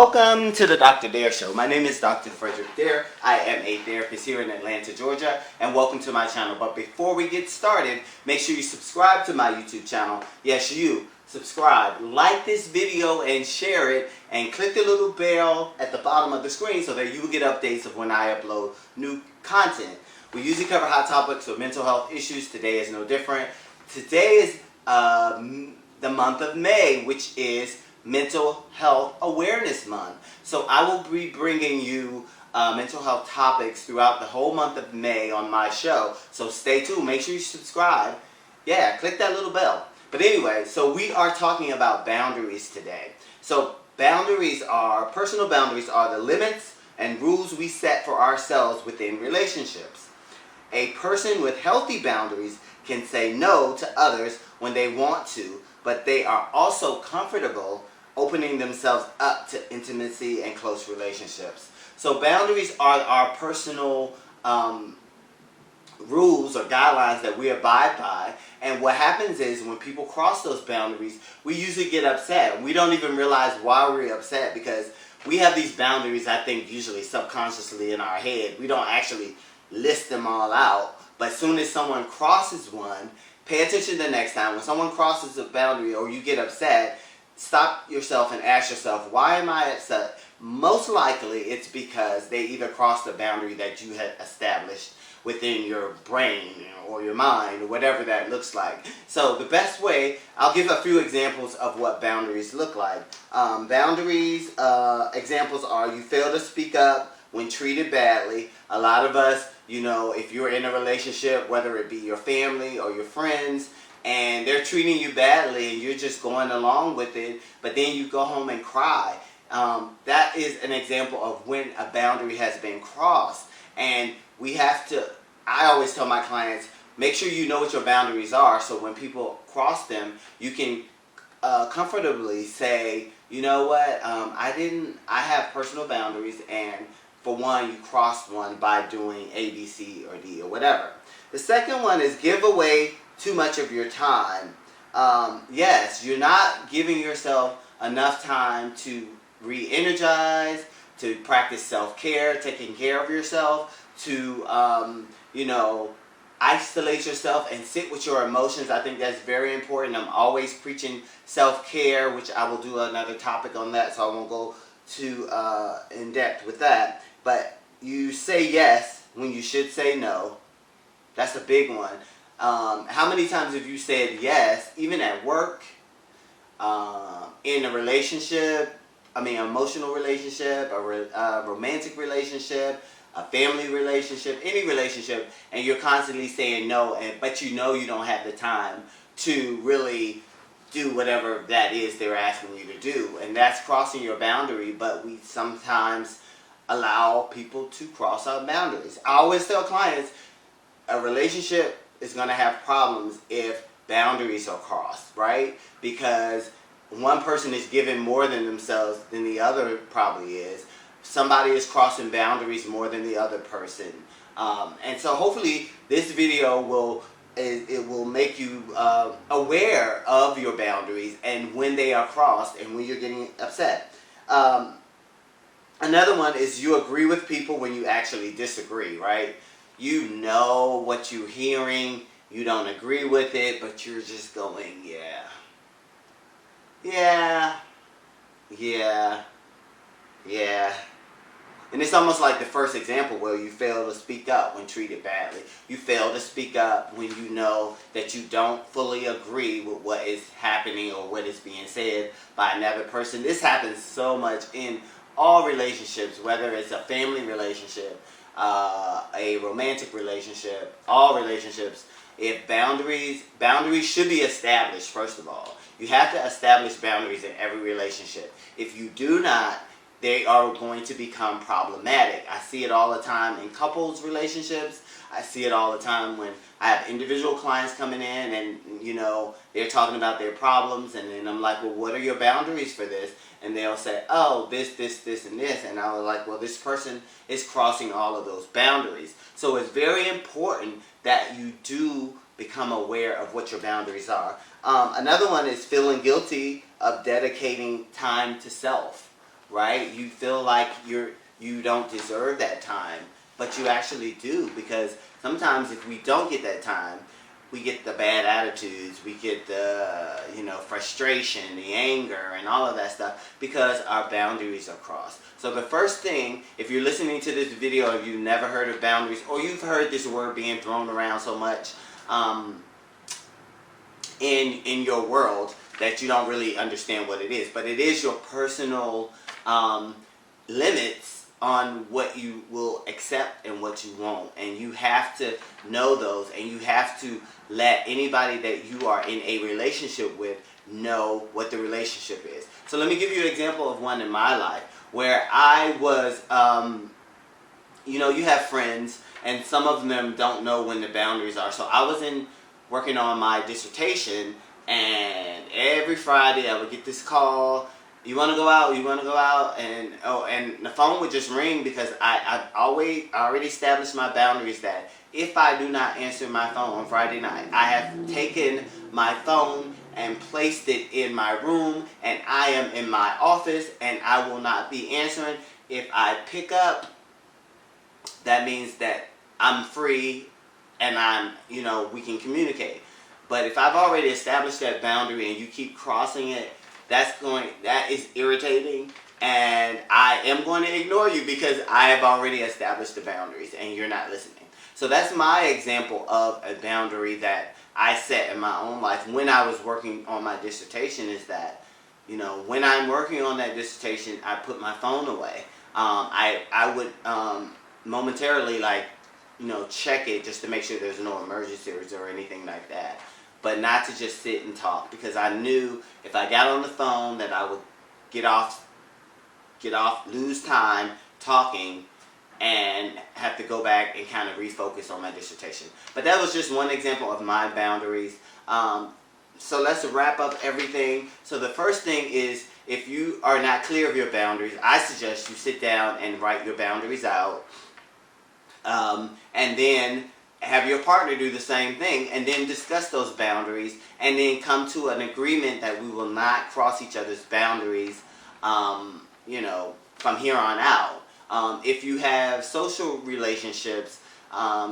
Welcome to the Dr. Dare Show. My name is Dr. Frederick Dare. I am a therapist here in Atlanta, Georgia, and welcome to my channel. But before we get started, make sure you subscribe to my YouTube channel. Yes, you. Subscribe, like this video, and share it, and click the little bell at the bottom of the screen so that you will get updates of when I upload new content. We usually cover hot topics or mental health issues. Today is no different. Today is the month of May, which is Mental Health Awareness Month. So I will be bringing you mental health topics throughout the whole month of May on my show. So stay tuned. Make sure you subscribe. Yeah, click that little bell. But anyway, so we are talking about boundaries today. So personal boundaries are the limits and rules we set for ourselves within relationships. A person with healthy boundaries can say no to others when they want to, but they are also comfortable opening themselves up to intimacy and close relationships. So boundaries are our personal rules or guidelines that we abide by, and what happens is when people cross those boundaries, we usually get upset. We don't even realize why we're upset because we have these boundaries, I think, usually subconsciously in our head. We don't actually list them all out, but as soon as someone crosses one, pay attention the next time. When someone crosses a boundary or you get upset, stop yourself and ask yourself, why am I upset? Most likely it's because they either crossed a boundary that you had established within your brain or your mind or whatever that looks like. So the best way, I'll give a few examples of what boundaries look like. Examples are you fail to speak up when treated badly. A lot of us, if you're in a relationship, whether it be your family or your friends, and they're treating you badly and you're just going along with it, but then you go home and cry. That is an example of when a boundary has been crossed. And I always tell my clients, make sure you know what your boundaries are so when people cross them, you can comfortably say, you know what, I have personal boundaries, and for one, you crossed one by doing A, B, C, or D, or whatever. The second one is give away too much of your time. Yes, you're not giving yourself enough time to re-energize, to practice self-care, taking care of yourself, to, isolate yourself and sit with your emotions. I think that's very important. I'm always preaching self-care, which I will do another topic on that, so I won't go too in depth with that. But you say yes when you should say no. That's a big one. How many times have you said yes, even at work, in a relationship, emotional relationship, a romantic relationship, a family relationship, any relationship, and you're constantly saying no, but you don't have the time to really do whatever that is they're asking you to do, and that's crossing your boundary. But we sometimes allow people to cross our boundaries. I always tell clients a relationship is going to have problems if boundaries are crossed, right? Because one person is giving more than themselves than the other probably is. Somebody is crossing boundaries more than the other person. And so hopefully this video will make you aware of your boundaries and when they are crossed and when you're getting upset. Another one is you agree with people when you actually disagree, right? You know what you're hearing, you don't agree with it, but you're just going, yeah. And it's almost like the first example where you fail to speak up when treated badly. You fail to speak up when you know that you don't fully agree with what is happening or what is being said by another person. This happens so much in all relationships, whether it's a family relationship, a romantic relationship, all relationships. If boundaries should be established, first of all. You have to establish boundaries in every relationship. If you do not, they are going to become problematic. I see it all the time in couples relationships. I see it all the time when I have individual clients coming in and, they're talking about their problems, and then I'm like, well, what are your boundaries for this? And they'll say, oh, this, and this. And I was like, well, this person is crossing all of those boundaries. So it's very important that you do become aware of what your boundaries are. Another one is feeling guilty of dedicating time to self. right? You feel like you don't deserve that time, but you actually do, because sometimes if we don't get that time, we get the bad attitudes, we get the frustration, the anger, and all of that stuff because our boundaries are crossed. So the first thing, if you're listening to this video, if you've never heard of boundaries, or you've heard this word being thrown around so much in your world that you don't really understand what it is, but it is your personal limits on what you will accept and what you won't, and you have to know those, and you have to let anybody that you are in a relationship with know what the relationship is. So let me give you an example of one in my life where I was, you have friends, and some of them don't know when the boundaries are. So I was working on my dissertation, and every Friday I would get this call. You want to go out? You want to go out? And the phone would just ring, because I already established my boundaries that if I do not answer my phone on Friday night, I have taken my phone and placed it in my room, and I am in my office, and I will not be answering. If I pick up, that means that I'm free, and we can communicate. But if I've already established that boundary and you keep crossing it, that is irritating, and I am going to ignore you because I have already established the boundaries and you're not listening. So that's my example of a boundary that I set in my own life when I was working on my dissertation, is that, when I'm working on that dissertation, I put my phone away. I would momentarily check it just to make sure there's no emergencies or anything like that, but not to just sit and talk, because I knew if I got on the phone that I would get off, lose time talking, and have to go back and kind of refocus on my dissertation. But that was just one example of my boundaries. So let's wrap up everything. So the first thing is, if you are not clear of your boundaries, I suggest you sit down and write your boundaries out. And then have your partner do the same thing, and then discuss those boundaries, and then come to an agreement that we will not cross each other's boundaries, from here on out. If you have social relationships,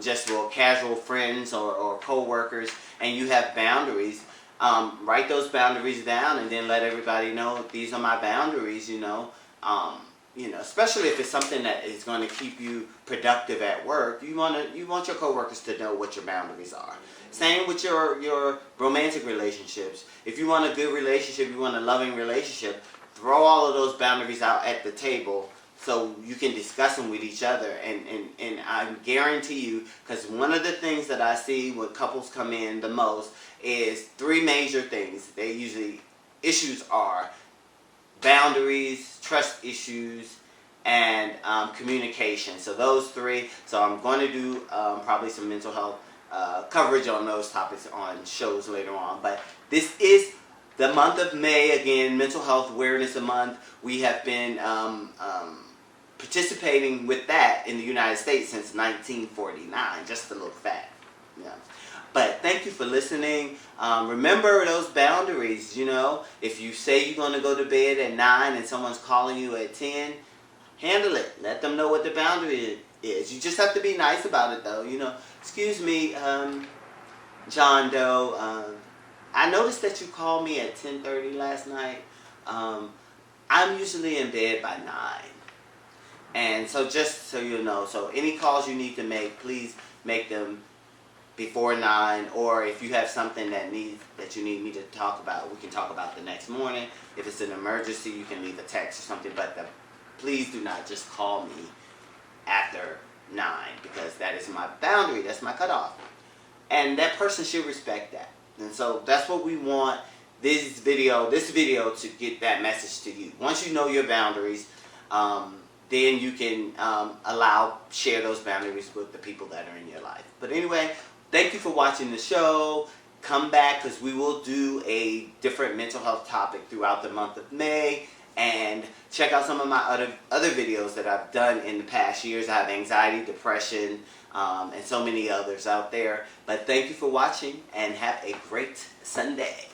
just casual friends or co-workers, and you have boundaries, write those boundaries down, and then let everybody know these are my boundaries, especially if it's something that is going to keep you productive at work. You want your coworkers to know what your boundaries are. Same with your romantic relationships. If you want a good relationship, you want a loving relationship, throw all of those boundaries out at the table so you can discuss them with each other. And I guarantee you, because one of the things that I see when couples come in the most is three major things. Issues are boundaries, trust issues, and communication. So those three. So I'm going to do probably some mental health coverage on those topics on shows later on. But this is the month of May, again, Mental Health Awareness Month. We have been participating with that in the United States since 1949. Just a little fact. Yeah. But thank you for listening. Remember those boundaries, If you say you're going to go to bed at 9 and someone's calling you at 10, handle it. Let them know what the boundary is. You just have to be nice about it, though. Excuse me, John Doe. I noticed that you called me at 10:30 last night. I'm usually in bed by 9. And so just so you know, so any calls you need to make, please make them before 9, or if you have something that you need me to talk about, we can talk about the next morning. If it's an emergency, you can leave a text or something, but please do not just call me after 9, because that is my boundary, that's my cutoff. And that person should respect that. And so that's what we want this video to get that message to you. Once you know your boundaries, then you can share those boundaries with the people that are in your life. But anyway, thank you for watching the show. Come back, because we will do a different mental health topic throughout the month of May. And check out some of my other videos that I've done in the past years. I have anxiety, depression, and so many others out there. But thank you for watching, and have a great Sunday.